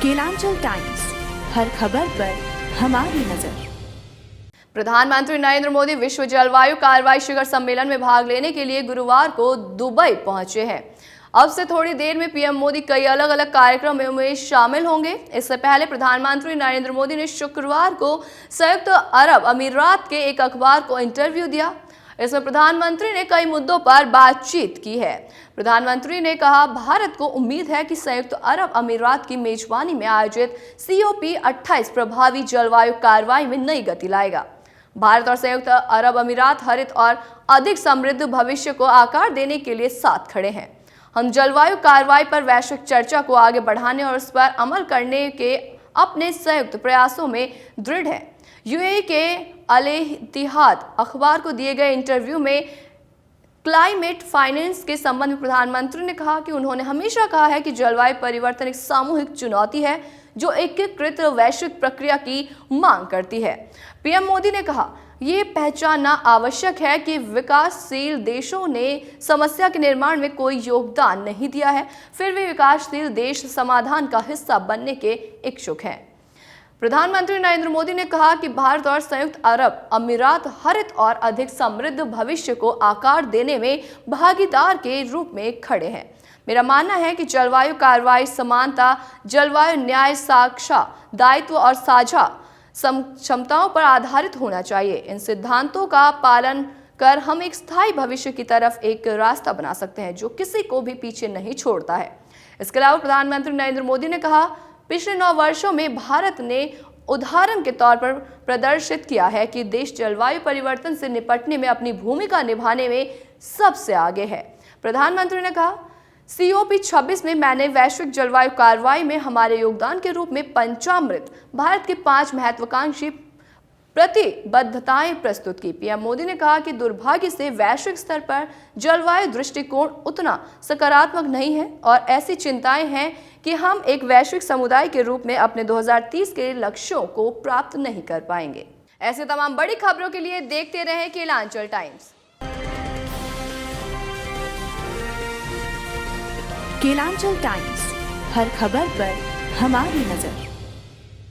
Kelanchal times, हर खबर पर हमारी नजर। प्रधानमंत्री नरेंद्र मोदी विश्व जलवायु कार्रवाई शिखर सम्मेलन में भाग लेने के लिए गुरुवार को दुबई पहुंचे हैं। अब से थोड़ी देर में पीएम मोदी कई अलग अलग कार्यक्रमों में शामिल होंगे। इससे पहले प्रधानमंत्री नरेंद्र मोदी ने शुक्रवार को संयुक्त अरब अमीरात के एक अखबार को इंटरव्यू दिया। इसमें प्रधानमंत्री ने कई मुद्दों पर बातचीत की है। प्रधानमंत्री ने कहा, भारत को उम्मीद है कि संयुक्त अरब अमीरात की मेजबानी में आयोजित COP28 प्रभावी जलवायु कार्रवाई में नई गति लाएगा। भारत और संयुक्त अरब अमीरात हरित और अधिक समृद्ध भविष्य को आकार देने के लिए साथ खड़े हैं। हम जलवायु कार्रवाई पर वैश्विक चर्चा को आगे बढ़ाने और उस पर अमल करने के अपने संयुक्त प्रयासों में दृढ़ हैं। UAE के अल-इत्तिहाद अखबार को दिए गए इंटरव्यू में क्लाइमेट फाइनेंस के संबंध में प्रधानमंत्री ने कहा कि उन्होंने हमेशा कहा है कि जलवायु परिवर्तन एक सामूहिक चुनौती है जो एकीकृत वैश्विक प्रक्रिया की मांग करती है। पीएम मोदी ने कहा, ये पहचानना आवश्यक है कि विकासशील देशों ने समस्या के निर्माण में कोई योगदान नहीं दिया है, फिर भी विकासशील देश समाधान का हिस्सा बनने के इच्छुक हैं। प्रधानमंत्री नरेंद्र मोदी ने कहा कि भारत और संयुक्त अरब अमीरात हरित और अधिक समृद्ध भविष्य को आकार देने में भागीदार के रूप में खड़े हैं। मेरा मानना है कि जलवायु कार्रवाई समानता, जलवायु न्याय, साझा दायित्व और साझा क्षमताओं पर आधारित होना चाहिए। इन सिद्धांतों का पालन कर हम एक स्थायी भविष्य की तरफ एक रास्ता बना सकते हैं जो किसी को भी पीछे नहीं छोड़ता है। इसके अलावा प्रधानमंत्री नरेंद्र मोदी ने कहा, पिछले 9 वर्षों में भारत ने उदाहरण के तौर पर प्रदर्शित किया है कि देश जलवायु परिवर्तन से निपटने में अपनी भूमिका निभाने में सबसे आगे है। प्रधानमंत्री ने कहा, COP26 में मैंने वैश्विक जलवायु कार्रवाई में हमारे योगदान के रूप में पंचामृत भारत की 5 महत्वाकांक्षी प्रतिबद्धताएं प्रस्तुत की। पीएम मोदी ने कहा कि दुर्भाग्य से वैश्विक स्तर पर जलवायु दृष्टिकोण उतना सकारात्मक नहीं है और ऐसी चिंताएं हैं कि हम एक वैश्विक समुदाय के रूप में अपने 2030 के लक्ष्यों को प्राप्त नहीं कर पाएंगे। ऐसे तमाम बड़ी खबरों के लिए देखते रहें केलांचल टाइम्स। केलांचल टाइम्स, हर खबर पर हमारी नजर।